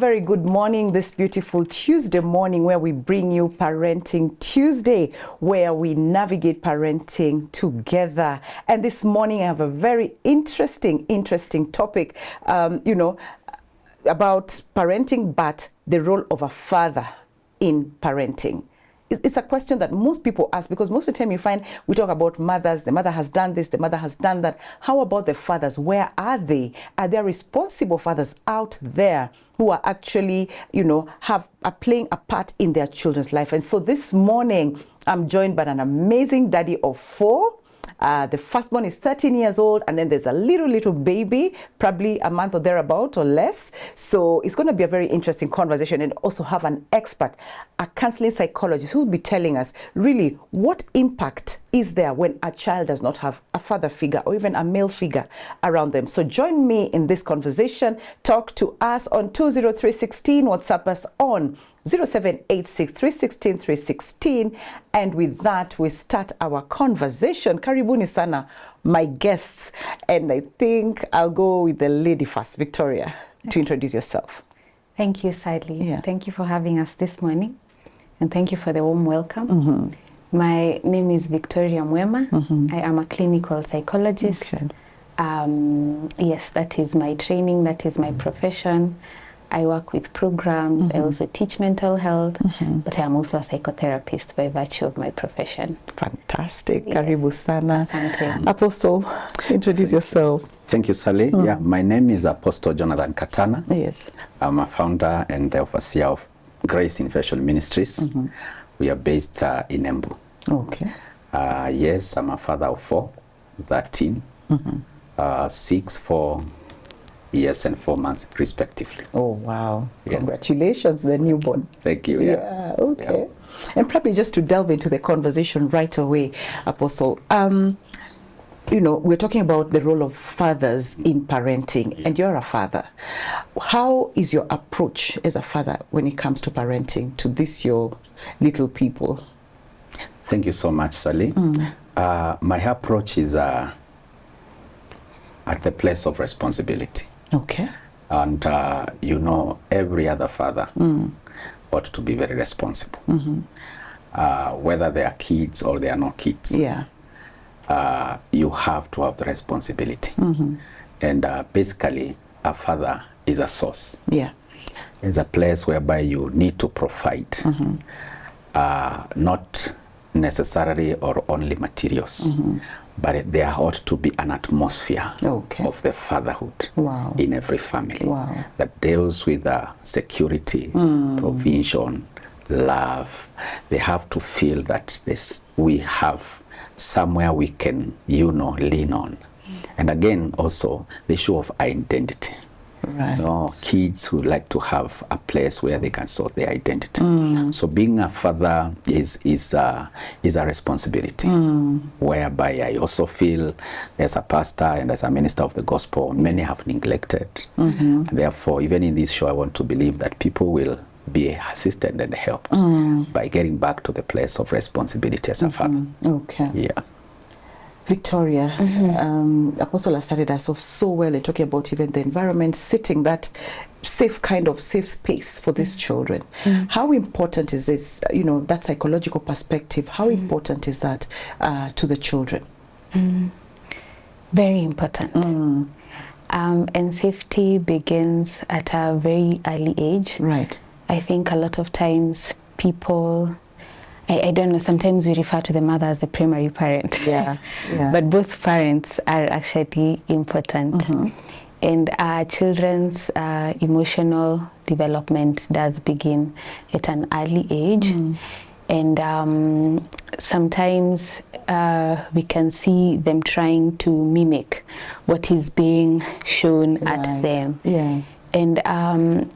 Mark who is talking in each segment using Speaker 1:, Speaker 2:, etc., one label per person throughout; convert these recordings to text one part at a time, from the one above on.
Speaker 1: very good morning this beautiful Tuesday morning, where we bring you Parenting Tuesday, where we navigate parenting together. And this morning I have a very interesting topic, about parenting, but the role of a father in parenting. It's a question that most people ask, because most of the time you find we talk about mothers, the mother has done this, the mother has done that. How about the fathers? Where are they? Are there responsible fathers out there who are actually, are playing a part in their children's life? And so this morning, I'm joined by an amazing daddy of 4. The first one is 13 years old, and then there's a little baby, probably a month or thereabout or less. So it's going to be a very interesting conversation, and also have an expert, a counseling psychologist, who will be telling us really what impact is there when a child does not have a father figure or even a male figure around them. So join me in this conversation. Talk to us on 20316, WhatsApp us on 0786 316 316, and with that we start our conversation. Karibuni sana, my guests, and I think I'll go with the lady first. Victoria, to introduce yourself.
Speaker 2: Thank you, Sadly.
Speaker 1: Yeah.
Speaker 2: Thank you for having us this morning, and thank you for the warm welcome.
Speaker 1: Mm-hmm.
Speaker 2: My name is Victoria Mwema.
Speaker 1: Mm-hmm.
Speaker 2: I am a clinical psychologist.
Speaker 1: Okay.
Speaker 2: Yes, that is my training, that is my profession. I work with programs. I also teach mental health, but I am also a psychotherapist by virtue of my profession.
Speaker 1: Fantastic.
Speaker 2: Yes.
Speaker 1: Karibu sana.
Speaker 2: Asante.
Speaker 1: Apostle, introduce yourself.
Speaker 3: Thank you, Sally. Yeah, my name is Apostle Jonathan Katana.
Speaker 1: Yes.
Speaker 3: I'm a founder and the overseer of Grace Innovation Ministries. We are based in Embu.
Speaker 1: Okay.
Speaker 3: Yes, I'm a father of 4, 13, 6, 4 years and 4 months respectively.
Speaker 1: Oh, wow.
Speaker 3: Yeah.
Speaker 1: Congratulations, the newborn.
Speaker 3: Thank you.
Speaker 1: Yeah, okay.
Speaker 3: Yeah.
Speaker 1: And probably just to delve into the conversation right away, Apostle, we're talking about the role of fathers in parenting, and you're a father. How is your approach as a father when it comes to parenting to your little people?
Speaker 3: Thank you so much, Sally. My approach is at the place of responsibility.
Speaker 1: Okay.
Speaker 3: And, every other father ought to be very responsible. Whether they are kids or they are not kids.
Speaker 1: Yeah.
Speaker 3: You have to have the responsibility. And basically, a father is a source.
Speaker 1: Yeah.
Speaker 3: It's a place whereby you need to provide, not necessarily or only materials. But there ought to be an atmosphere of the fatherhood in every family that deals with security, provision, love. They have to feel that we have somewhere we can, lean on. And again, also the issue of identity.
Speaker 1: Right.
Speaker 3: Kids who like to have a place where they can sort their identity. So being a father is a responsibility, whereby I also feel as a pastor and as a minister of the gospel, many have neglected. And therefore, even in this show, I want to believe that people will be assisted and helped by getting back to the place of responsibility as a father.
Speaker 1: Okay.
Speaker 3: Yeah.
Speaker 1: Victoria, Apostle has started us off so well in talking about even the environment, setting that safe space for these children. How important is this, that psychological perspective? How important is that to the children?
Speaker 2: Very important. And safety begins at a very early age.
Speaker 1: Right.
Speaker 2: I think a lot of times people, I don't know, sometimes we refer to the mother as the primary parent.
Speaker 1: Yeah.
Speaker 2: But both parents are actually important. And our children's emotional development does begin at an early age. And sometimes we can see them trying to mimic what is being shown at them.
Speaker 1: Yeah.
Speaker 2: And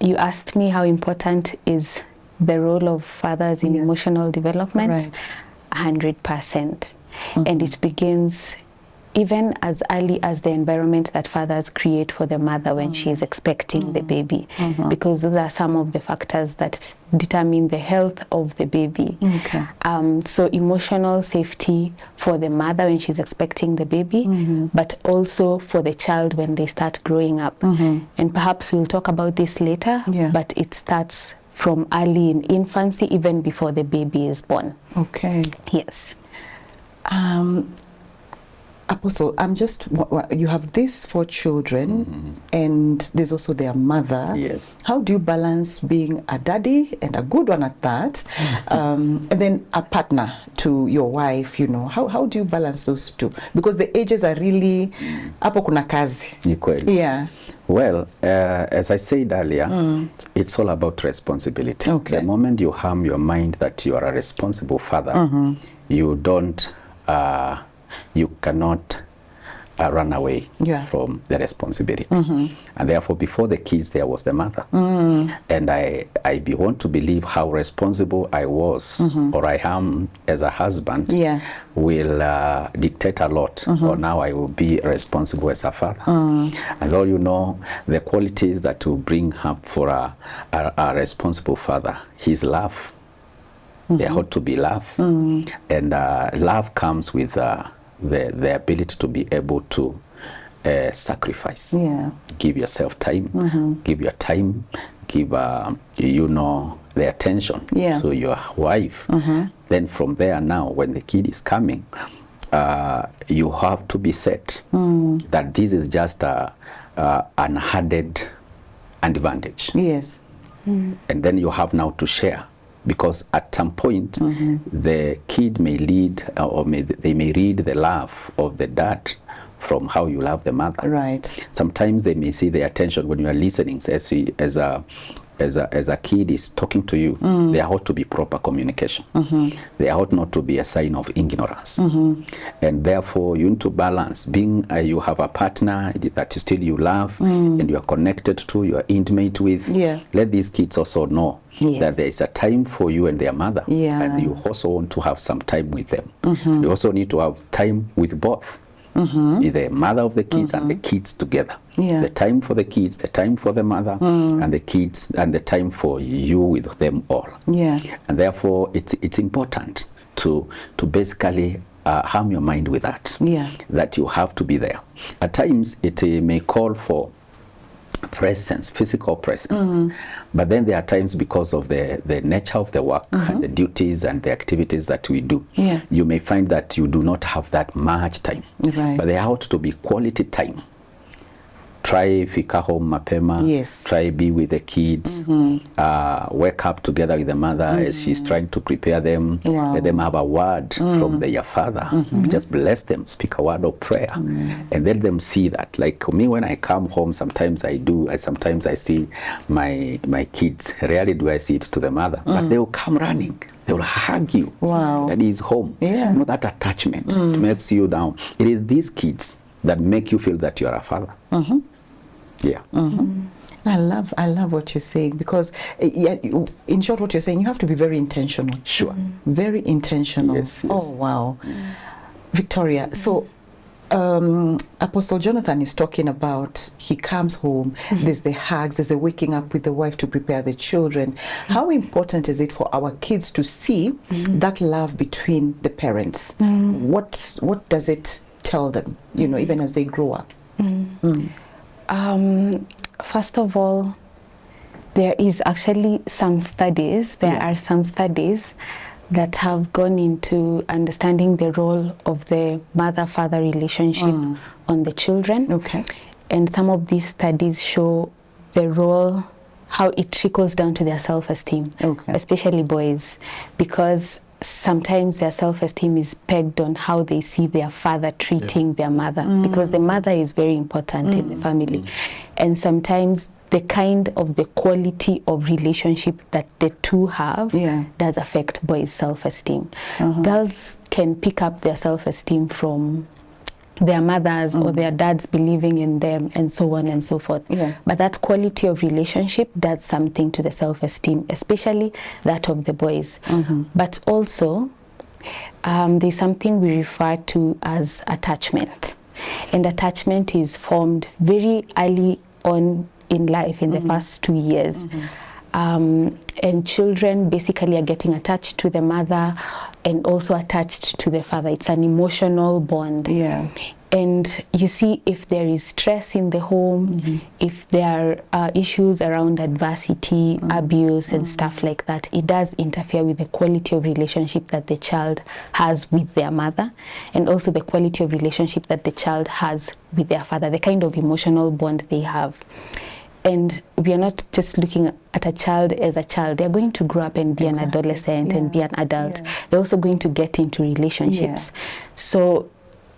Speaker 2: you asked me how important is the role of fathers in emotional development. 100%. And it begins even as early as the environment that fathers create for the mother when she is expecting the baby, because those are some of the factors that determine the health of the baby.
Speaker 1: Okay.
Speaker 2: So emotional safety for the mother when she's expecting the baby, but also for the child when they start growing up. And perhaps we'll talk about this later, but it starts from early in infancy, even before the baby is born.
Speaker 1: Okay.
Speaker 2: Yes.
Speaker 1: Apostle, you have these 4 children, and there's also their mother.
Speaker 3: Yes.
Speaker 1: How do you balance being a daddy, and a good one at that, and then a partner to your wife, you know? How do you balance those two? Because the ages are really, hapo kuna kazi. Yeah.
Speaker 3: Well, as I said earlier, it's all about responsibility.
Speaker 1: Okay.
Speaker 3: The moment you harm your mind that you are a responsible father, you don't, you cannot run away from the responsibility. And therefore, before the kids, there was the mother. And I want to believe how responsible I was, or I am as a husband, will dictate a lot on how I will be responsible as a father. And all you know, the qualities that will bring up for a responsible father, his love. There ought to be love. And love comes with the ability to be able to sacrifice. Give yourself time, give your time, give you know, the attention to your wife. Then from there, now when the kid is coming, you have to be set that this is just an added advantage.
Speaker 1: Yes.
Speaker 3: And then you have now to share. Because at some point, the kid may lead, or they may read the love of the dad from how you love the mother.
Speaker 1: Right.
Speaker 3: Sometimes they may see the attention when you are listening. As a kid is talking to you, there ought to be proper communication. There ought not to be a sign of ignorance. And therefore, you need to balance. Being you have a partner that still you love, and you are connected to, you are intimate with. Let these kids also know that there is a time for you and their mother, and you also want to have some time with them. You also need to have time with both, the mother of the kids and the kids together. The time for the kids, the time for the mother, and the kids, and the time for you with them all. And therefore, it's important to basically harm your mind with that. That you have to be there. At times, it may call for presence, physical presence, but then there are times, because of the nature of the work and the duties and the activities that we do, you may find that you do not have that much time. But there ought to be quality time. Try fika home mapema, try be with the kids, wake up together with the mother as she's trying to prepare them, let them have a word from their father, just bless them, speak a word of prayer, and let them see that. Like me, when I come home, sometimes I see my kids, rarely do I see it to the mother, but they will come running. They will hug you. That is home. You know, that attachment makes you down. It is these kids that make you feel that you are a father.
Speaker 1: I love what you're saying, because in short, what you're saying, you have to be very intentional. Very intentional.
Speaker 3: Yes.
Speaker 1: Oh wow. Victoria, so Apostle Jonathan is talking about, he comes home, there's the hugs, there's the waking up with the wife to prepare the children. How important is it for our kids to see that love between the parents? What does it tell them, you know, even as they grow up?
Speaker 2: First of all, there is actually some studies, are some studies that have gone into understanding the role of the mother-father relationship on the children. And some of these studies show the role, how it trickles down to their self-esteem, especially boys, because sometimes their self-esteem is pegged on how they see their father treating their mother, because the mother is very important in the family. And sometimes the kind of the quality of relationship that the two have does affect boys' self-esteem. Girls can pick up their self-esteem from their mothers or their dads believing in them, and so on and so forth. But that quality of relationship does something to the self-esteem, especially that of the boys. But also, there's something we refer to as attachment. And attachment is formed very early on in life, in the first 2 years. And children basically are getting attached to the mother and also attached to the father. It's an emotional bond.
Speaker 1: Yeah.
Speaker 2: And you see, if there is stress in the home, if there are issues around adversity, abuse and stuff like that, it does interfere with the quality of relationship that the child has with their mother, and also the quality of relationship that the child has with their father, the kind of emotional bond they have. And we are not just looking at a child as a child. They're going to grow up and be an adolescent and be an adult. They're also going to get into relationships. So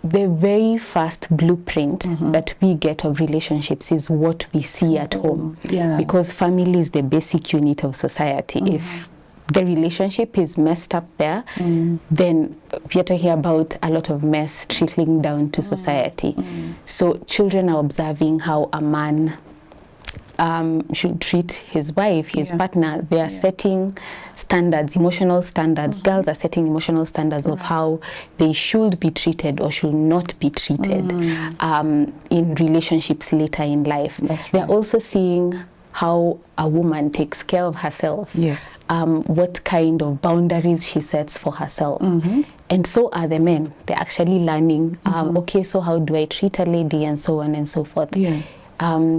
Speaker 2: the very first blueprint that we get of relationships is what we see at home. Because family is the basic unit of society. If the relationship is messed up there, then we are talking about a lot of mess trickling down to society. So children are observing how a man should treat his wife, his partner. They are setting standards, emotional standards. Girls are setting emotional standards of how they should be treated or should not be treated in relationships later in life. They're also seeing how a woman takes care of herself. What kind of boundaries she sets for herself. And so are the men. They're actually learning, okay, so how do I treat a lady, and so on and so forth.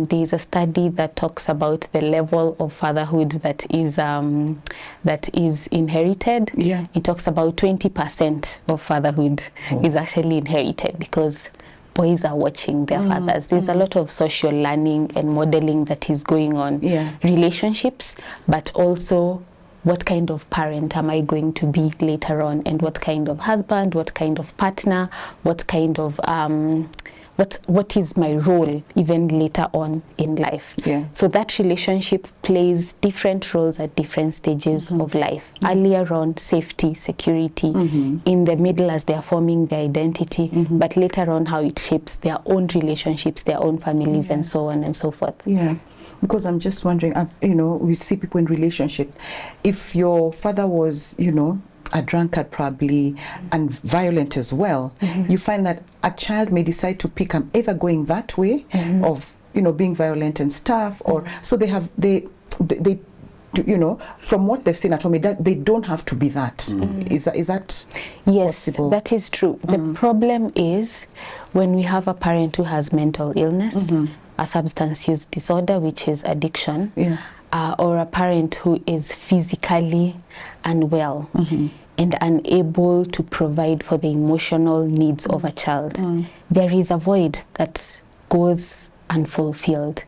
Speaker 2: There's a study that talks about the level of fatherhood that is inherited. It talks about 20% of fatherhood is actually inherited because boys are watching their fathers. There's a lot of social learning and modeling that is going on. Relationships, but also what kind of parent am I going to be later on, and what kind of husband, what kind of partner, what kind of what is my role even later on in life. So that relationship plays different roles at different stages of life. Earlier on, safety, security, in the middle as they are forming their identity, but later on how it shapes their own relationships, their own families, and so on and so forth.
Speaker 1: Because I'm just wondering, you know, we see people in relationship. If your father was, you know, a drunkard probably, and violent as well, you find that a child may decide to pick, I'm either going that way of, you know, being violent and stuff, or so they you know, from what they've seen at home, they don't have to be that. Is that
Speaker 2: yes,
Speaker 1: possible?
Speaker 2: That is true. The problem is when we have a parent who has mental illness, a substance use disorder, which is addiction, or a parent who is physically unwell and unable to provide for the emotional needs of a child. There is a void that goes unfulfilled.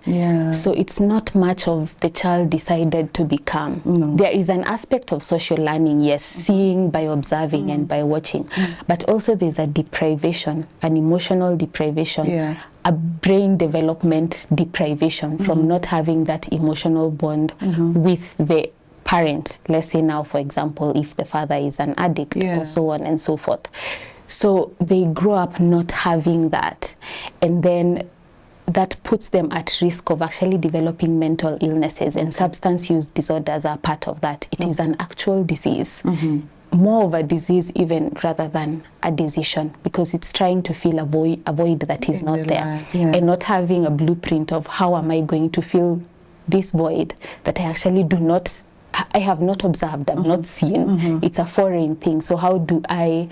Speaker 2: So it's not much of the child decided to become. There is an aspect of social learning, yes, seeing by observing and by watching, but also there's a deprivation, an emotional deprivation, a brain development deprivation from not having that emotional bond with the parent. Let's say now, for example, if the father is an addict or so on and so forth. So they grow up not having that, and then that puts them at risk of actually developing mental illnesses, and substance use disorders are part of that. It is an actual disease, more of a disease even rather than a decision, because it's trying to fill a void that is not there, and not having a blueprint of how am I going to fill this void that I actually I have not observed, I'm not seen. It's a foreign thing. So how do I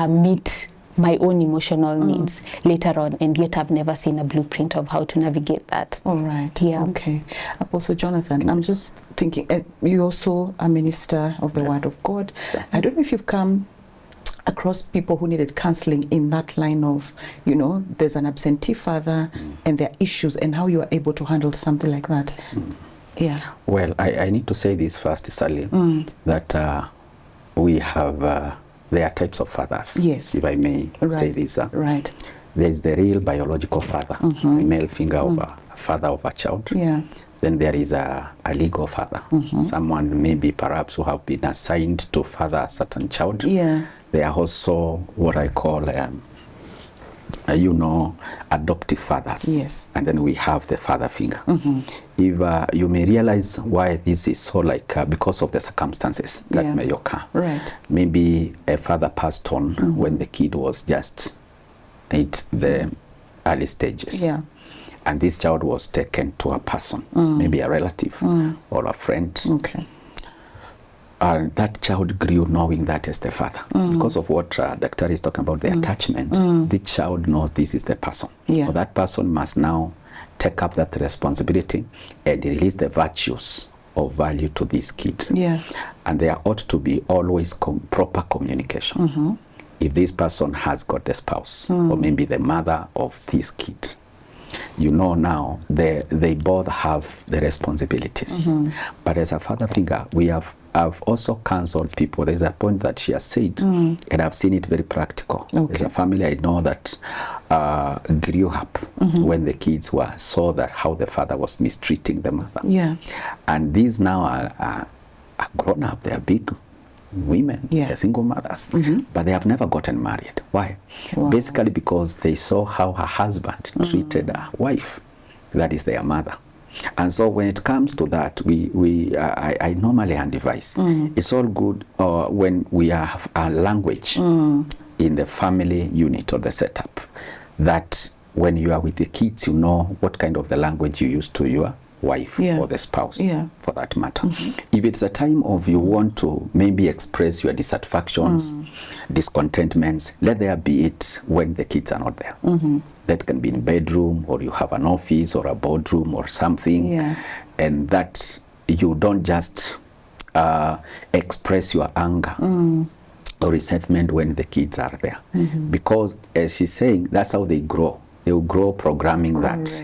Speaker 2: meet my own emotional needs later on, and yet I've never seen a blueprint of how to navigate that.
Speaker 1: All right. Okay. Apostle Jonathan, I'm just thinking, you're also a minister of the Word of God. I don't know if you've come across people who needed counseling in that line of, you know, there's an absentee father and their issues, and how you are able to handle something like that. Well,
Speaker 3: I need to say this first, Sally, that we have there are types of fathers, if I may say this. There's the real biological father, the male figure of a father of a child. Then there is a legal father, someone maybe perhaps who have been assigned to father a certain child. There are also what I call you know, adoptive fathers. And then we have the father figure. If you may realize why this is so, like because of the circumstances that may occur. Maybe a father passed on when the kid was just 8, the early stages.
Speaker 1: Yeah.
Speaker 3: And this child was taken to a person, maybe a relative or a friend.
Speaker 1: Okay.
Speaker 3: And that child grew knowing that is the father. Because of what Dr. is talking about, the attachment, the child knows this is the person.
Speaker 1: Yeah.
Speaker 3: So that person must now take up that responsibility and release the virtues of value to this kid.
Speaker 1: Yeah.
Speaker 3: And there ought to be always proper communication. If this person has got the spouse or maybe the mother of this kid, you know now they both have the responsibilities. But as a father figure, I've also counseled people. There's a point that she has said, and I've seen it very practical.
Speaker 1: Okay.
Speaker 3: There's a family I know that grew up when the kids saw that how the father was mistreating the mother.
Speaker 1: Yeah.
Speaker 3: And these now are grown up. They are big women, they're single mothers, but they have never gotten married. Why?
Speaker 1: Wow.
Speaker 3: Basically because they saw how her husband treated her wife, that is their mother. And so when it comes to that, I normally advise, it's all good when we have a language in the family unit or the setup, that when you are with the kids, you know what kind of the language you use to your wife or the spouse, for that matter. If it's a time of you want to maybe express your dissatisfactions, discontentments, let there be it when the kids are not there. That can be in bedroom, or you have an office or a boardroom or something, and that you don't just express your anger or resentment when the kids are there, because as she's saying, that's how they grow. They will grow programming that,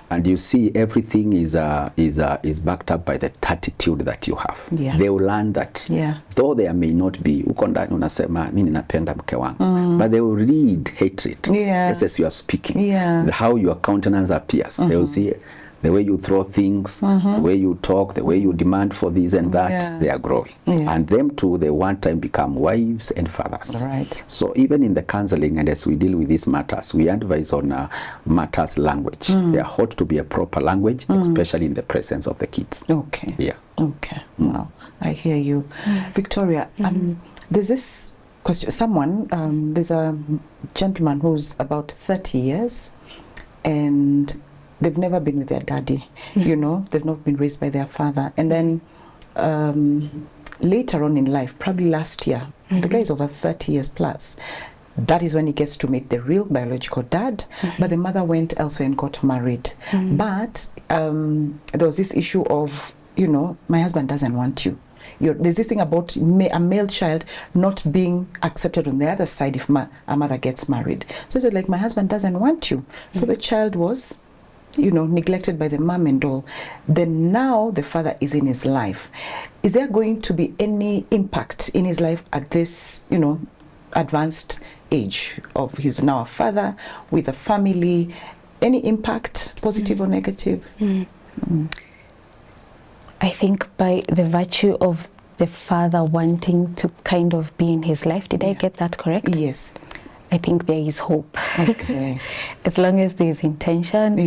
Speaker 3: and you see everything is backed up by the attitude that you have. They will learn that, though there may not be uko ndani unasema mimi ninapenda mke wangu, but they will read hatred as you are speaking, how your countenance appears. They will see the way you throw things, the way you talk, the way you demand for this and that. They are growing, and them too, they one time become wives and fathers.
Speaker 1: Right.
Speaker 3: So even in the counseling and as we deal with these matters, we advise on matters language. There ought to be a proper language, especially in the presence of the kids.
Speaker 1: Okay.
Speaker 3: Yeah.
Speaker 1: Okay. Wow. I hear you. Victoria, there's this question. There's a gentleman who's about 30 years and they've never been with their daddy, you know, they've not been raised by their father. And then later on in life, probably last year, the guy is over 30 years plus. That is when he gets to meet the real biological dad, but the mother went elsewhere and got married. But there was this issue of, you know, my husband doesn't want you. There's this thing about a male child not being accepted on the other side if a mother gets married. So it's like, my husband doesn't want you. So the child was, you know, neglected by the mom and all. Then now the father is in his life. Is there going to be any impact in his life at this, you know, advanced age of he's now a father with a family? Any impact, positive or negative?
Speaker 2: I think by the virtue of the father wanting to kind of be in his life, did I get that correct?
Speaker 1: Yes.
Speaker 2: I think there is hope.
Speaker 1: Okay.
Speaker 2: As long as there is intention,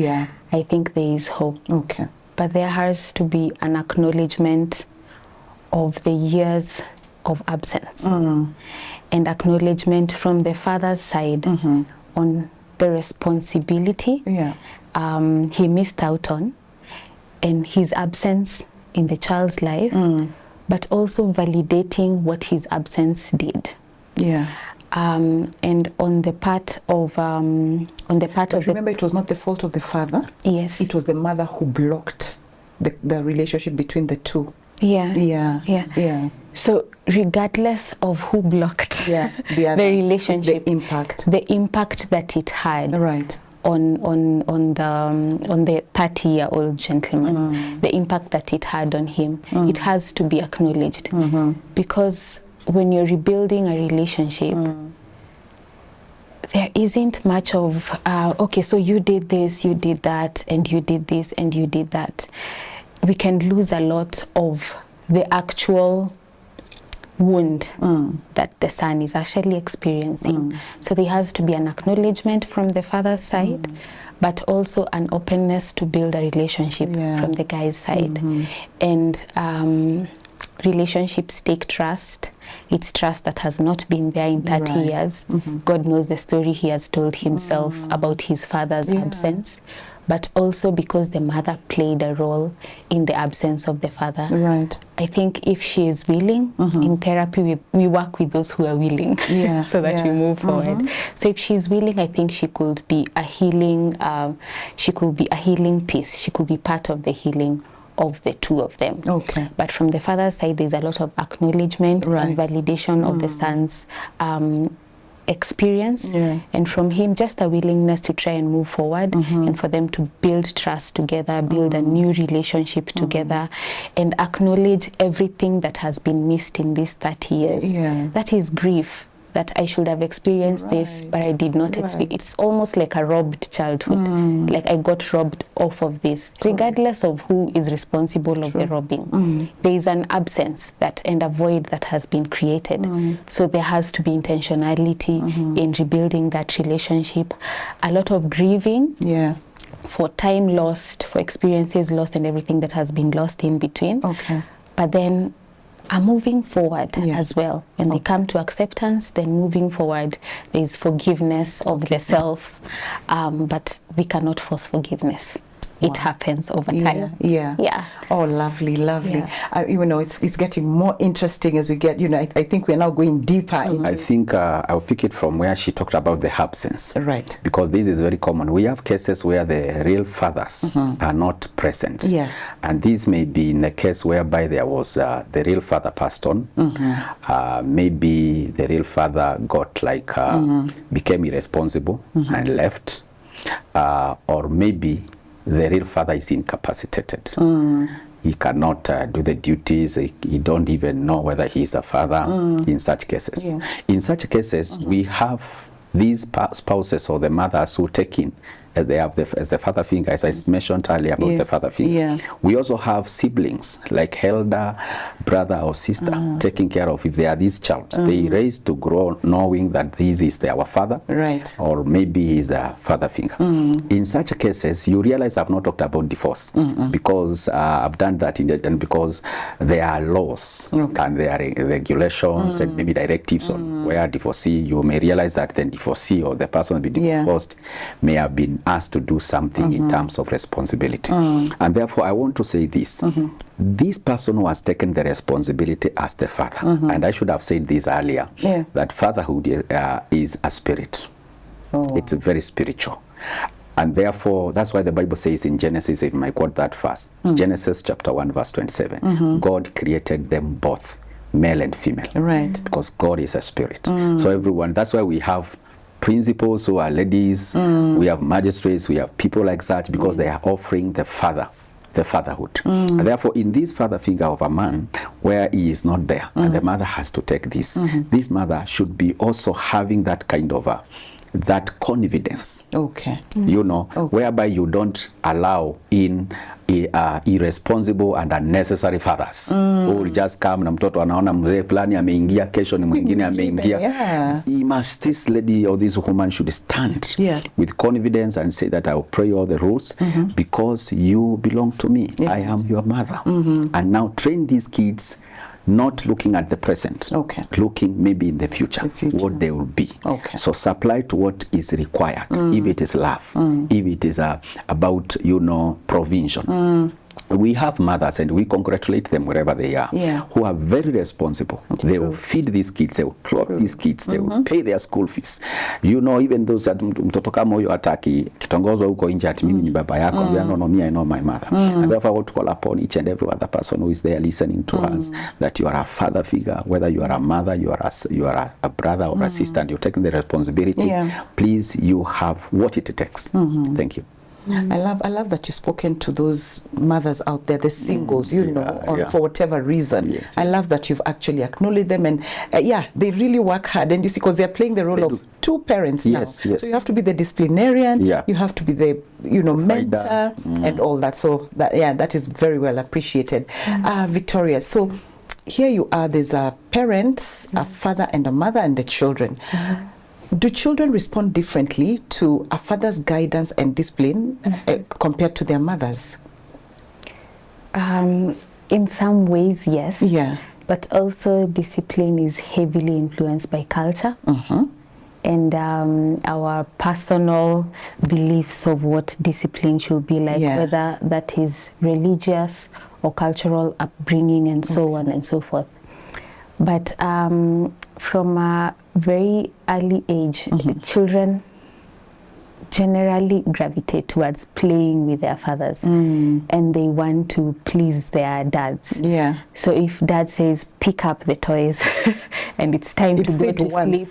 Speaker 2: I think there is hope.
Speaker 1: Okay.
Speaker 2: But there has to be an acknowledgement of the years of absence and acknowledgement from the father's side on the responsibility he missed out on and his absence in the child's life, but also validating what his absence did. And on the part of
Speaker 1: remember, it was not the fault of the father.
Speaker 2: Yes,
Speaker 1: it was the mother who blocked the relationship between the two.
Speaker 2: So regardless of who blocked the relationship, the impact that it had on the 30-year-old gentleman, the impact that it had on him, it has to be acknowledged, because when you're rebuilding a relationship, there isn't much of okay, so you did this, you did that, and you did this, and you did that. We can lose a lot of the actual wound that the son is actually experiencing. So there has to be an acknowledgement from the father's side, but also an openness to build a relationship from the guy's side. And relationships take trust. It's trust that has not been there in 30
Speaker 1: Right.
Speaker 2: years. God knows the story he has told himself about his father's absence, but also because the mother played a role in the absence of the father.
Speaker 1: Right.
Speaker 2: I think if she is willing, in therapy we work with those who are willing, so that we move forward. So if she's willing, I think she could be a healing, piece. She could be part of the healing of the two of them.
Speaker 1: Okay.
Speaker 2: But from the father's side, there's a lot of acknowledgement and validation of the son's experience, and from him just a willingness to try and move forward, and for them to build trust together, build a new relationship together, and acknowledge everything that has been missed in these 30 years. That is grief, that I should have experienced this, but I did not experience. It's almost like a robbed childhood. Like I got robbed off of this, regardless of who is responsible of the robbing. There is an absence and a void that has been created. So there has to be intentionality in rebuilding that relationship. A lot of grieving. For time lost, for experiences lost, and everything that has been lost in between. But then moving forward as well. When they come to acceptance, then moving forward, there is forgiveness of the self, but we cannot force forgiveness. It happens over time. Oh,
Speaker 1: lovely, lovely. You know, it's getting more interesting as we get, you know, I think we're now going deeper.
Speaker 3: I think I'll pick it from where she talked about the absence.
Speaker 1: Right.
Speaker 3: Because this is very common. We have cases where the real fathers are not present. And this may be in a case whereby there was the real father passed on. Maybe the real father got like, became irresponsible and left. Or maybe the real father is incapacitated. He cannot do the duties. He don't even know whether he's a father in such cases. In such cases, we have these spouses or the mothers who take in as they have as the father figure, as I mentioned earlier about the father figure. We also have siblings like elder brother or sister taking care of, if they are these child. They raised to grow knowing that this is our father, or maybe he's a father figure. In such cases, you realize I've not talked about divorce because I've done that and because there are laws and there are regulations and maybe directives on where divorcee, you may realize that the divorcee or the person be divorced may have been asked to do something in terms of responsibility. And therefore, I want to say this. This person who has taken the responsibility as the father, and I should have said this earlier, that fatherhood is a spirit. It's very spiritual. And therefore, that's why the Bible says in Genesis, if I quote that verse, Genesis chapter 1, verse 27, God created them both, male and female. Because God is a spirit. So everyone, that's why we have principals who are ladies, we have magistrates, we have people like that, because they are offering the fatherhood. And therefore, in this father figure of a man, where he is not there, and the mother has to take this, this mother should be also having that kind of that confidence, you know, whereby you don't allow in irresponsible and unnecessary fathers who will just come na mtoto anaona mzee fulani ameingia, kesho ni mwingine ameingia. This lady or this woman should stand with confidence and say that I will pray all the rules because you belong to me. I am your mother. And now train these kids not looking at the present, looking maybe in the future, what they will be. So supply to what is required, if it is love, if it is about, you know, provision. We have mothers, and we congratulate them wherever they are, who are very responsible. They will feed these kids, they will clothe these kids, they will pay their school fees. You know, even those that mtoto kama huyo ataki kitongozwa huko nje ati mimi ni baba yako, no, me I know my mother. And therefore I want to call upon each and every other person who is there listening to us, that you are a father figure, whether you are a mother, you are a brother or a sister, and you're taking the responsibility. Please, you have what it takes. Thank you.
Speaker 1: I love that you've spoken to those mothers out there, the singles, you know, for whatever reason. I love that you've actually acknowledged them, and they really work hard, and you see, because they're playing the role of two parents now. So you have to be the disciplinarian, you have to be the, you know, mentor, and all that. So that is very well appreciated. Victoria, so here you are, there's a parents, a father and a mother, and the children. Do children respond differently to a father's guidance and discipline compared to their mothers?
Speaker 2: In some ways, yes. But also discipline is heavily influenced by culture. And our personal beliefs of what discipline should be like, whether that is religious or cultural upbringing and so on and so forth. But from a very early age, children generally gravitate towards playing with their fathers, and they want to please their dads. So if dad says pick up the toys and it's time to go to sleep,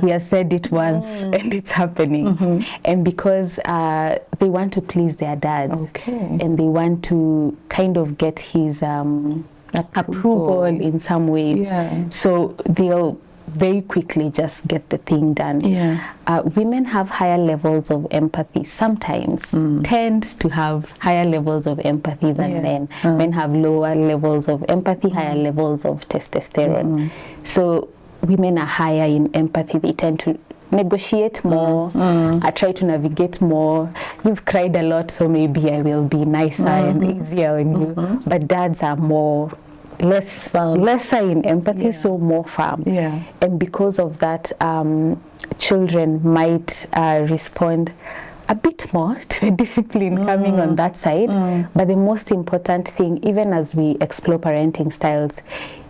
Speaker 2: he has said it once and it's happening. And because they want to please their dads, and they want to kind of get his approval in some ways, so they'll very quickly just get the thing done. Women have higher levels of empathy, sometimes tend to have higher levels of empathy than men. Men have lower levels of empathy, higher levels of testosterone. So women are higher in empathy. They tend to negotiate more. I try to navigate more. You've cried a lot, so maybe I will be nicer and easier on you. But dads are lesser in empathy, so more firm. And because of that, children might respond a bit more to the discipline coming on that side. But the most important thing, even as we explore parenting styles,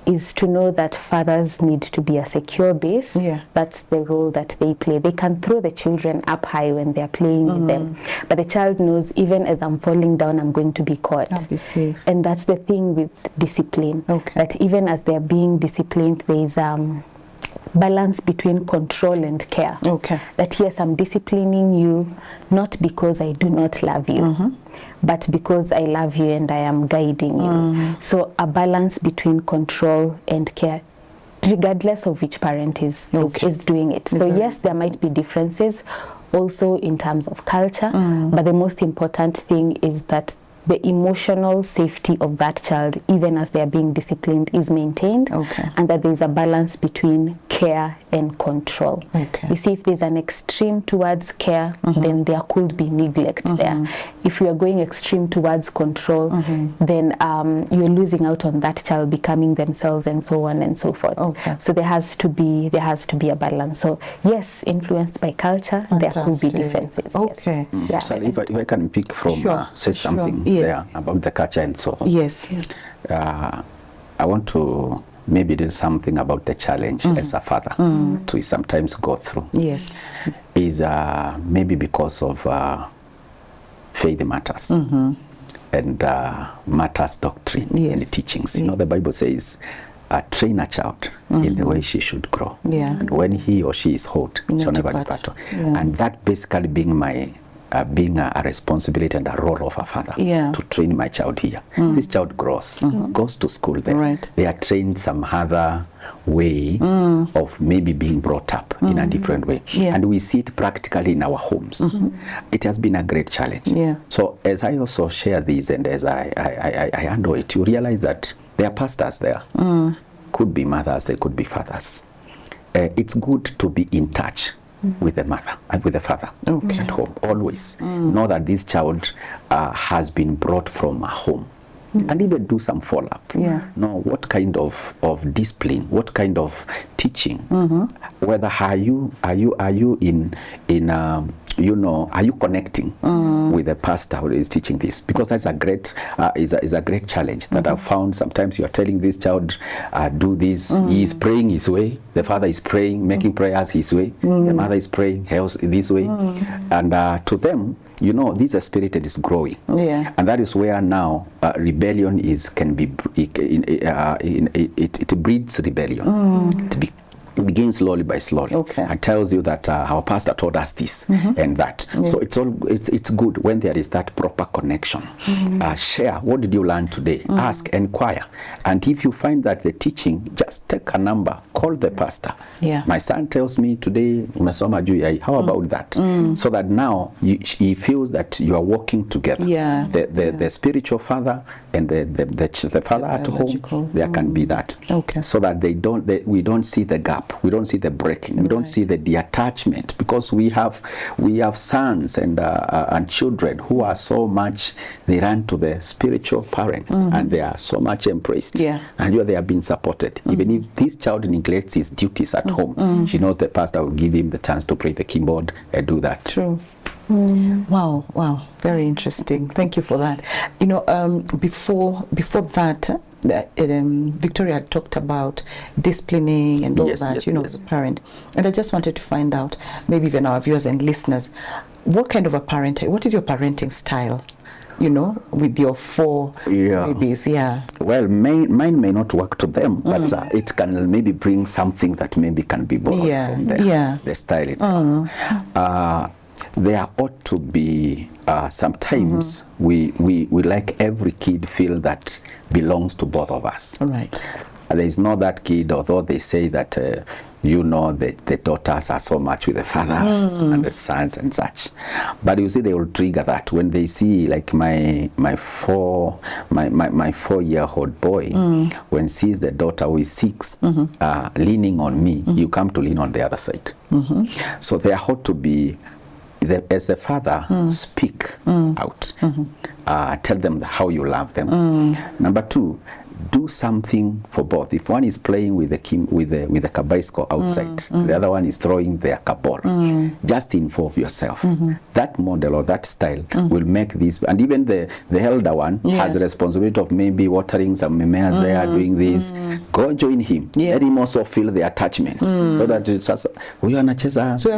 Speaker 2: is to know that fathers need to be a secure base. That's the role that they play. They can throw the children up high when they're playing with them, but the child knows, even as I'm falling down, I'm going to be caught.
Speaker 1: I'll be safe.
Speaker 2: And that's the thing with discipline, that even as they're being disciplined, there's balance between control and care. That yes, I'm disciplining you not because I do not love you, but because I love you and I am guiding you. So a balance between control and care, regardless of which parent is doing it. So yes, there might be differences also in terms of culture, but the most important thing is that the emotional safety of that child, even as they are being disciplined, is maintained, and that there's a balance between care and control. You see, if there's an extreme towards care, then there could be neglect there. If you are going extreme towards control, then you're losing out on that child becoming themselves and so on and so forth. So there has to be a balance. So yes, influenced by culture, there could be differences.
Speaker 3: So if I can pick from say something there about the culture and so on. I want to maybe do something about the challenge as a father to sometimes go through. Is maybe because of faith matters and matters doctrine and teachings. You know, the Bible says, train a child in the way she should grow. And when he or she is old, shall never depart. And that basically being my being a responsibility and a role of a father to train my child here. This child grows, goes to school there. They are trained some other way of maybe being brought up in a different way. And we see it practically in our homes. It has been a great challenge. So as I also share this and as I handle it, you realize that there are pastors there. Could be mothers, they could be fathers. It's good to be in touch with the mother and with the father at home, always. Know that this child has been brought from a home. And even do some follow-up. Know what kind of discipline, what kind of teaching, whether are you in you know, are you connecting with the pastor who is teaching this? Because that's a great is a great challenge that I've found. Sometimes you are telling this child do this, he is praying his way, the father is praying, making prayers his way, the mother is praying this way, and to them, you know, this spirit is growing, and that is where now rebellion can be. It breeds rebellion. It begins slowly by slowly. And tells you that our pastor told us this and that. So it's good when there is that proper connection. Share, what did you learn today? Ask, inquire. And if you find that the teaching, just take a number, call the pastor. My son tells me today, umesoma juu ya hii. How about that? So that now he feels that you are working together. The spiritual father and the father at home, there can be that. So that we don't see the gap up. We don't see the breaking. We don't see the detachment, because we have sons and children who are so much, they run to the spiritual parents and they are so much embraced. And they are being supported. Even if this child neglects his duties at home, she knows the pastor will give him the chance to play the keyboard and do that.
Speaker 1: True. Wow, very interesting. Thank you for that. You know, before that, Victoria had talked about disciplining and all that, you know, as a parent. And I just wanted to find out, maybe even our viewers and listeners, what kind of a parent, what is your parenting style? You know, with your 4 babies,
Speaker 3: Well, mine may not work to them, but it can maybe bring something that maybe can be borrowed from the style itself. There ought to be sometimes we like every kid feel that belongs to both of us.
Speaker 1: Right.
Speaker 3: There is not that kid, although they say that you know that the daughters are so much with the fathers and the sons and such, but you see they will trigger that when they see, like my 4-year-old boy, when sees the daughter who is 6 leaning on me, you come to lean on the other side. So there ought to be, as the father, speak out. Tell them how you love them. Number 2, do something for both. If one is playing with the bicycle outside, the other one is throwing their ball, just involve yourself. That model or that style will make this, and even the elder one has the responsibility of maybe watering some memes there, doing this. Go join him. Let him also feel the attachment. So that it's just, so you
Speaker 1: have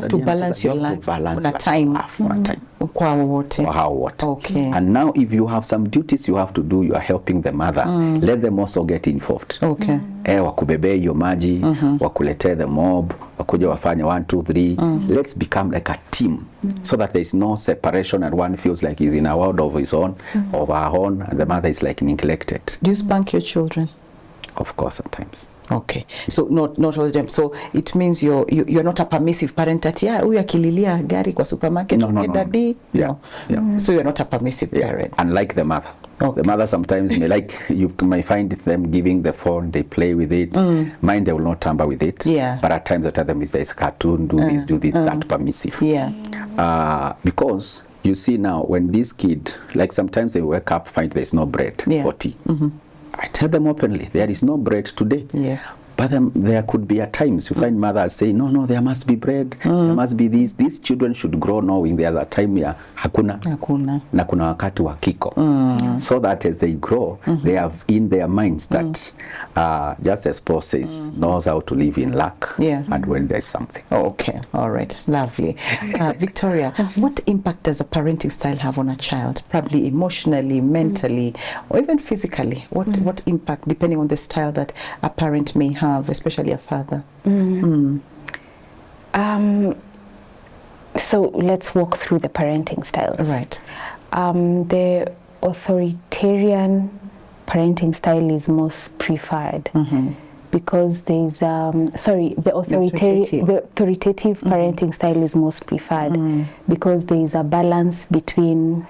Speaker 1: to balance your life on a time. Okay.
Speaker 3: And now if you have some duties you have to do, you are helping the mother, let them also get involved.
Speaker 1: Okay.
Speaker 3: Wakubebe hiyo maji, wakuletee the mob, wakuja wafanye 1, 2, 3. Let's become like a team, so that there is no separation and one feels like he's in a world of his own, of her own, and the mother is like neglected.
Speaker 1: Do you spank your children?
Speaker 3: Of course, sometimes.
Speaker 1: Okay, so not all the time. So it means you're not a permissive parent. That huyu akililia gari kwa supermarket.
Speaker 3: No.
Speaker 1: Daddy.
Speaker 3: Yeah.
Speaker 1: So you're not a permissive parent.
Speaker 3: Unlike the mother.
Speaker 1: Okay.
Speaker 3: The mother sometimes may you may find them giving the phone, they play with it. Mine, they will not tamper with it. But at times I tell them, if there's a cartoon, do this, that permissive. Because you see now, when this kid, like sometimes they wake up, find there's no bread for tea. I tell them openly, there is no bread today.
Speaker 1: Yes.
Speaker 3: But there could be at times you find mothers say, no, there must be bread, there must be this. These children should grow knowing the other time hakuna. Na kuna wakati wa kiko. So that as they grow, they have in their minds that just as Paul says, knows how to live in lack and when there's something.
Speaker 1: Okay, all right, lovely. Victoria, what impact does a parenting style have on a child? Probably emotionally, mentally, or even physically. What impact, depending on the style that a parent may have, especially a father?
Speaker 2: So let's walk through the parenting styles.
Speaker 1: Right.
Speaker 2: The authoritarian parenting style is most preferred because there's the authoritative parenting style is most preferred because there is a balance between,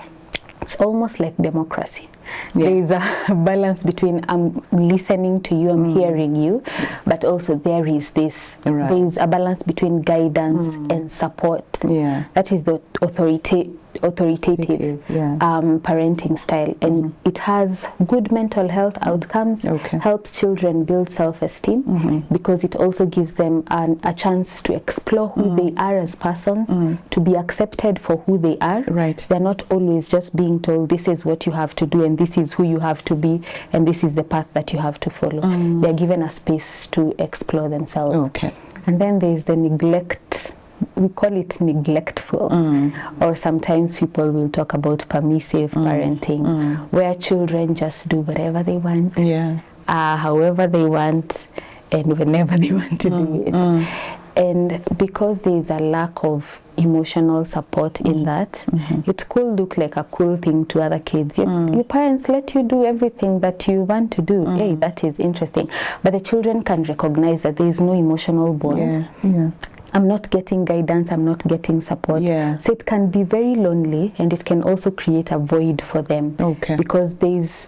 Speaker 2: it's almost like democracy. There is a balance between I'm listening to you, I'm hearing you, but also there is this, there is a balance between guidance and support. That is the authoritative parenting style, and it has good mental health outcomes, helps children build self-esteem because it also gives them a chance to explore who they are as persons, to be accepted for who they are. They're not always just being told this is what you have to do and this is who you have to be and this is the path that you have to follow. They're given a space to explore themselves. And then there's the neglect. We call it neglectful, or sometimes people will talk about permissive parenting, where children just do whatever they want, however they want, and whenever they want to do it. And because there is a lack of emotional support in that, it could look like a cool thing to other kids. Your parents let you do everything that you want to do. Hey, that is interesting. But the children can recognize that there is no emotional bond. I'm not getting guidance, I'm not getting support. So it can be very lonely, and it can also create a void for them. Because there's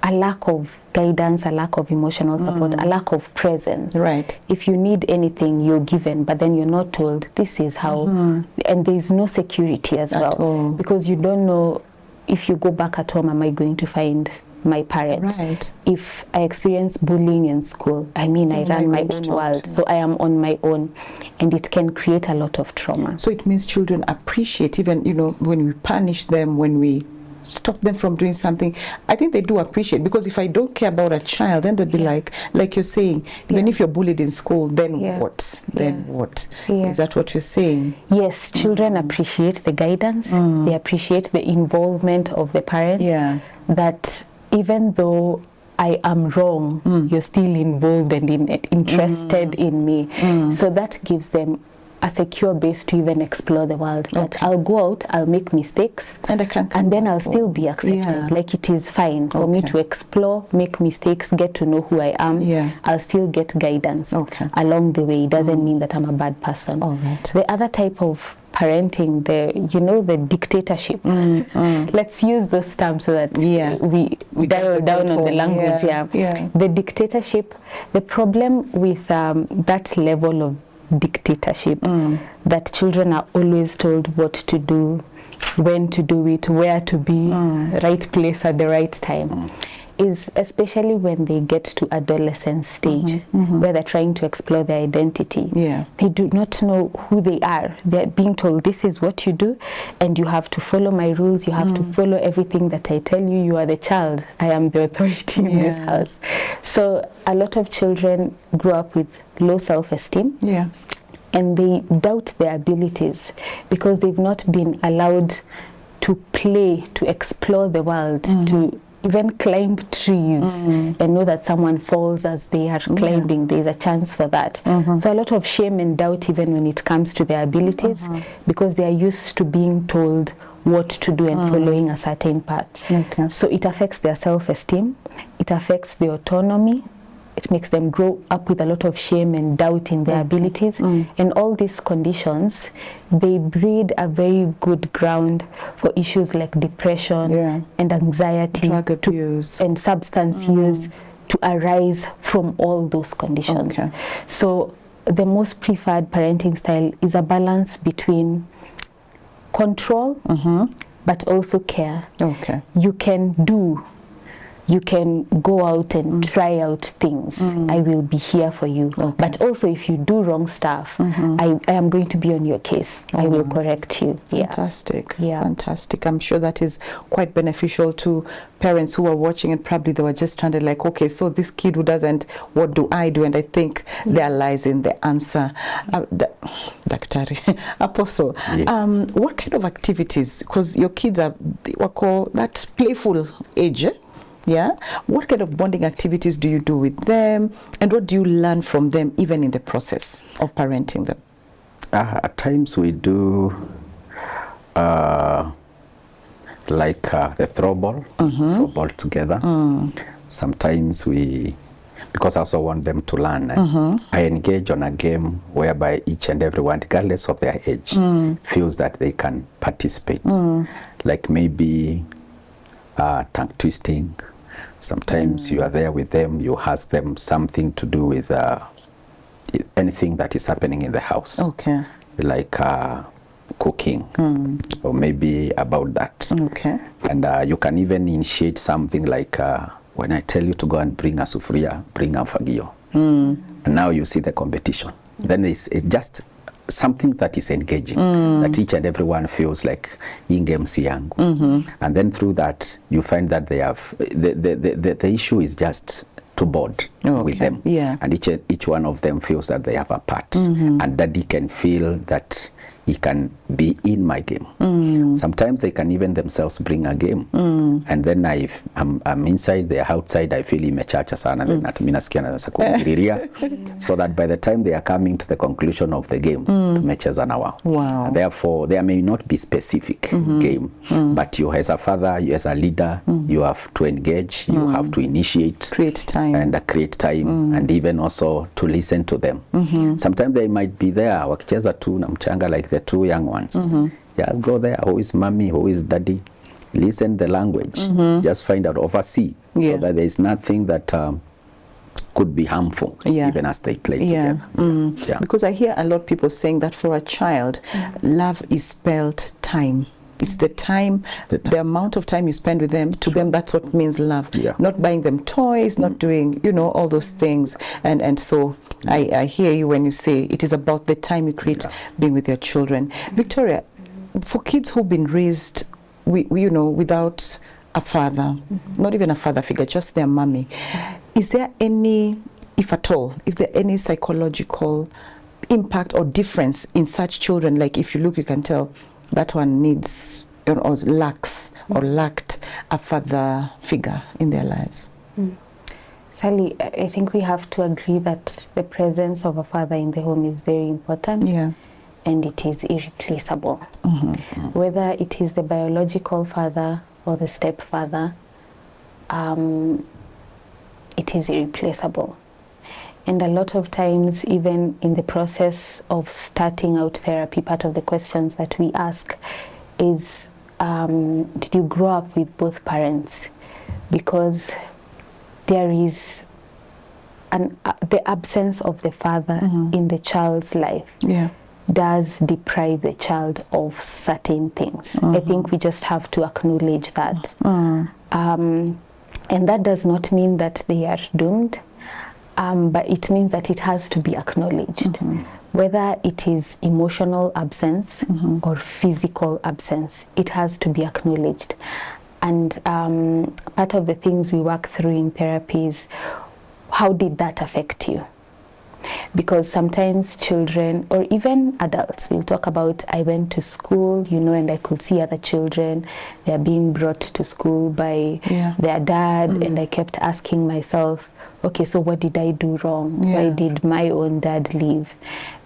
Speaker 2: a lack of guidance, a lack of emotional support, a lack of presence.
Speaker 1: Right.
Speaker 2: If you need anything, you're given, but then you're not told this is how, and there's no security as well, because you don't know if you go back at home, am I going to find my parents?
Speaker 1: Right.
Speaker 2: If I experience bullying in school, I mean, I run my own world, so I am on my own, and it can create a lot of trauma.
Speaker 1: So it means children appreciate, even, you know, when we punish them, when we stop them from doing something, I think they do appreciate, because if I don't care about a child, then they'll be like you're saying, even if you're bullied in school, then what? Then what? Is that what you're saying?
Speaker 2: Yes, children appreciate the guidance, they appreciate the involvement of the parent, that even though I am wrong, you're still involved and interested in me. So that gives them a secure base to even explore the world. That I'll go out, I'll make mistakes, and I can and then I'll still be accepted. Like it is fine for me to explore, make mistakes, get to know who I am. I'll still get guidance along the way. It doesn't mean that I'm a bad person. The other type of parenting, the dictatorship. Let's use those terms so that we dial down on the language. The dictatorship, the problem with that level of dictatorship, that children are always told what to do, when to do it, where to be, right place at the right time, is especially when they get to adolescence stage, where they're trying to explore their identity. They do not know who they are. They're being told, this is what you do, and you have to follow my rules, you have to follow everything that I tell you. You are the child, I am the authority in this house. So a lot of children grow up with low self-esteem, and they doubt their abilities because they've not been allowed to play, to explore the world, to even climb trees and know that someone falls as they are climbing. There's a chance for that. So a lot of shame and doubt even when it comes to their abilities, because they are used to being told what to do and following a certain path. So it affects their self-esteem, it affects their autonomy, it makes them grow up with a lot of shame and doubt in their abilities. And all these conditions, they breed a very good ground for issues like depression and anxiety,
Speaker 1: drug abuse,
Speaker 2: and substance use to arise from all those conditions. So the most preferred parenting style is a balance between control but also care. You can do, you can go out and try out things. I will be here for you. But also if you do wrong stuff, I am going to be on your case. I will correct you.
Speaker 1: Fantastic. Fantastic. I'm sure that is quite beneficial to parents who are watching, and probably they were just trying to like, okay, so this kid who doesn't, what do I do? And I think there lies in the answer. Daktari, Apostle, what kind of activities, because your kids are that playful age, what kind of bonding activities do you do with them, and what do you learn from them even in the process of parenting them?
Speaker 3: At times we do like the throw ball together. Sometimes because I also want them to learn, I engage on a game whereby each and everyone, regardless of their age, feels that they can participate. Like maybe tongue twisting. Sometimes you are there with them, you ask them something to do with anything that is happening in the house. Like cooking, or maybe about that. And you can even initiate something like, when I tell you to go and bring a sufuria, bring a fagio. And now you see the competition. Then it's just something that is engaging, that each and everyone feels like in game yangu. And then through that you find that they have the issue is just to bond with them, and each one of them feels that they have a part, and daddy can feel that he can be in my game. Sometimes they can even themselves bring a game, and then I'm inside, they're outside, I feel imechacha sana, then nasikia naanza kuingililia, so that by the time they are coming to the conclusion of the game, tumecheza na wao. Therefore, there may not be specific game, but you as a father, you as a leader, you have to engage, you have to initiate, create time, and even also to listen to them. Sometimes they might be there wakicheza tu na mchanga, like the two young ones. Just go there, who is mommy, who is daddy, listen the language, just find out, oversee, so that there is nothing that could be harmful, even as they play together. Yeah.
Speaker 1: Because I hear a lot of people saying that for a child, love is spelled time. It's the time, the amount of time you spend with them. To them, that's what means love. Not buying them toys, not doing, all those things. And so I hear you when you say it is about the time you create being with your children. Victoria, for kids who've been raised, without a father, not even a father figure, just their mommy, is there any, if at all, if there any psychological impact or difference in such children? Like if you look, you can tell that one needs or lacks or lacked a father figure in their lives.
Speaker 2: Sally, I think we have to agree that the presence of a father in the home is very important. And it is irreplaceable. Whether it is the biological father or the stepfather, it is irreplaceable. And a lot of times, even in the process of starting out therapy, part of the questions that we ask is, did you grow up with both parents? Because there is the absence of the father in the child's life does deprive the child of certain things. I think we just have to acknowledge that. And that does not mean that they are doomed. But it means that it has to be acknowledged, whether it is emotional absence or physical absence. It has to be acknowledged. And part of the things we work through in therapy is, how did that affect you? Because sometimes children or even adults will talk about, I went to school, and I could see other children, they're being brought to school by their dad, and I kept asking myself, okay, so what did I do wrong? Why did my own dad leave?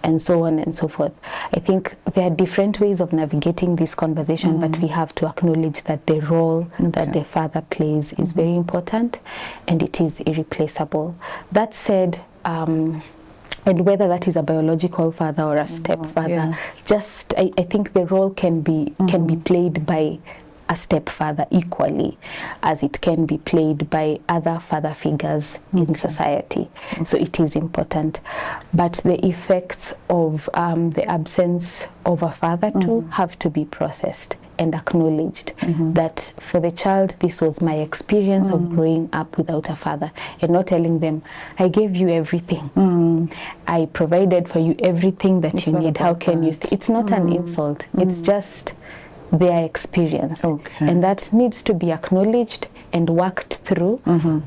Speaker 2: And so on and so forth. I think there are different ways of navigating this conversation, but we have to acknowledge that the role that the father plays is very important, and it is irreplaceable. That said, and whether that is a biological father or a stepfather, just I think the role can be played by a stepfather equally as it can be played by other father figures in society. So it is important. But the effects of the absence of a father too have to be processed and acknowledged, that for the child, this was my experience of growing up without a father, and not telling them, I gave you everything. I provided for you everything that you need. How can you? It's not an insult. It's just their experience, and that needs to be acknowledged and worked through.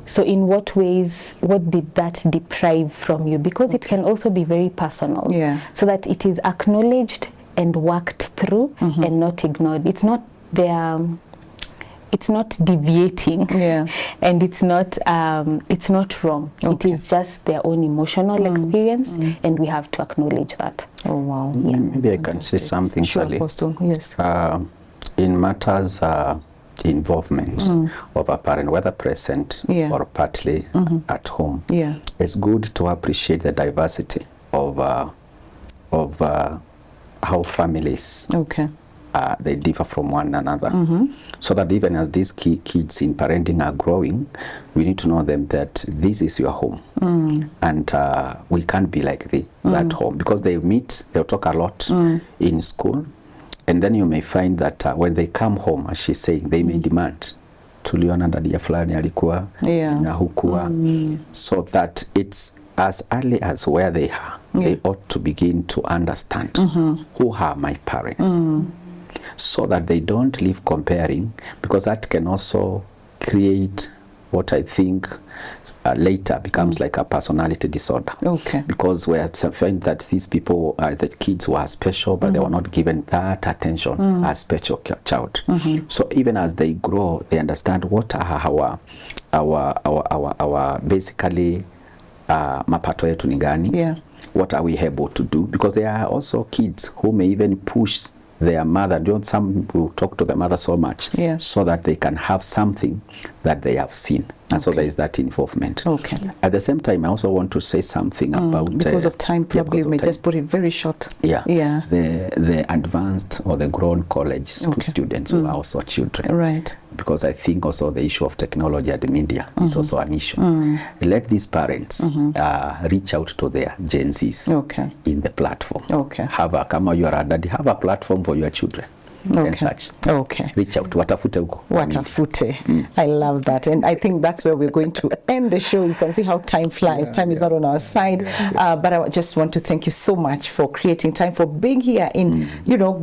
Speaker 2: So in what ways, what did that deprive from you? Because it can also be very personal, so that it is acknowledged and worked through and not ignored. It's not there, it's not deviating, and it's not wrong. It is just their own emotional experience, and we have to acknowledge that.
Speaker 1: Oh wow!
Speaker 3: Maybe I can say something, Sally.
Speaker 1: Apostle. Yes.
Speaker 3: In matters involvement of a parent, whether present or partly at home, it's good to appreciate the diversity of how families they differ from one another, so that even as these kids in parenting are growing, we need to know them that this is your home, and we can't be like that home, because they meet, they'll talk a lot in school, and then you may find that when they come home, as she's saying, they may demand, tuliona dada fulani alikuwa na hukua, so that it's as early as where they are, they ought to begin to understand who are my parents, so that they don't live comparing, because that can also create what I think later becomes like a personality disorder. Because we find that these people, the kids were special, but they were not given that attention as special child. So even as they grow, they understand what are our basically mapato yetu ni gani, what are we able to do, because there are also kids who may even push their mother, some will talk to the mother so much, so that they can have something that they have seen And so there is that involvement.
Speaker 1: Okay.
Speaker 3: At the same time, I also want to say something about...
Speaker 1: Because of time, probably we may just put it very short.
Speaker 3: Yeah.
Speaker 1: Yeah.
Speaker 3: The advanced or the grown college school students who are also children.
Speaker 1: Right.
Speaker 3: Because I think also the issue of technology and media is also an issue. Let these parents reach out to their Gen Zs in the platform.
Speaker 1: Okay.
Speaker 3: Have a, kama you are a daddy, have a platform for your children. And such.
Speaker 1: Okay.
Speaker 3: Reach out. Watafute huko.
Speaker 1: Watafute. I love that. And I think that's where we're going to end the show. You can see how time flies. Time is not on our side. But I just want to thank you so much for creating time, for being here in,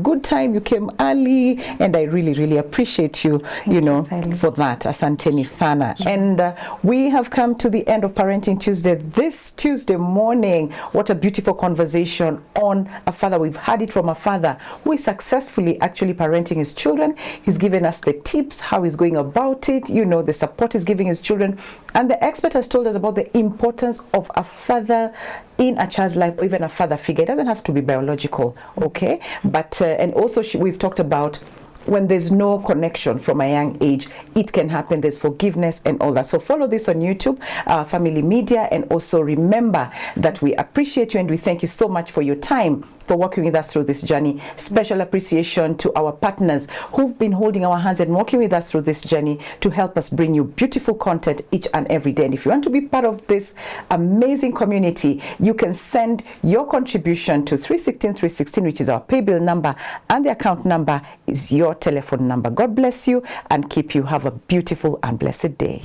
Speaker 1: good time. You came early, and I really, really appreciate you, for that. Asanteni sana. And we have come to the end of Parenting Tuesday this Tuesday morning. What a beautiful conversation on a father. We've had it from a father who is successfully actually parenting his children. He's given us the tips, how he's going about it, the support he's giving his children. And the expert has told us about the importance of a father in a child's life, or even a father figure. It doesn't have to be biological, okay? But, and also we've talked about when there's no connection from a young age, it can happen. There's forgiveness and all that. So follow this on YouTube, Family Media, and also remember that we appreciate you and we thank you so much for your time, for working with us through this journey. Special appreciation to our partners who've been holding our hands and working with us through this journey to help us bring you beautiful content each and every day. And if you want to be part of this amazing community, you can send your contribution to 316, which is our pay bill number, and the account number is your telephone number. God bless you and keep you. Have a beautiful and blessed day.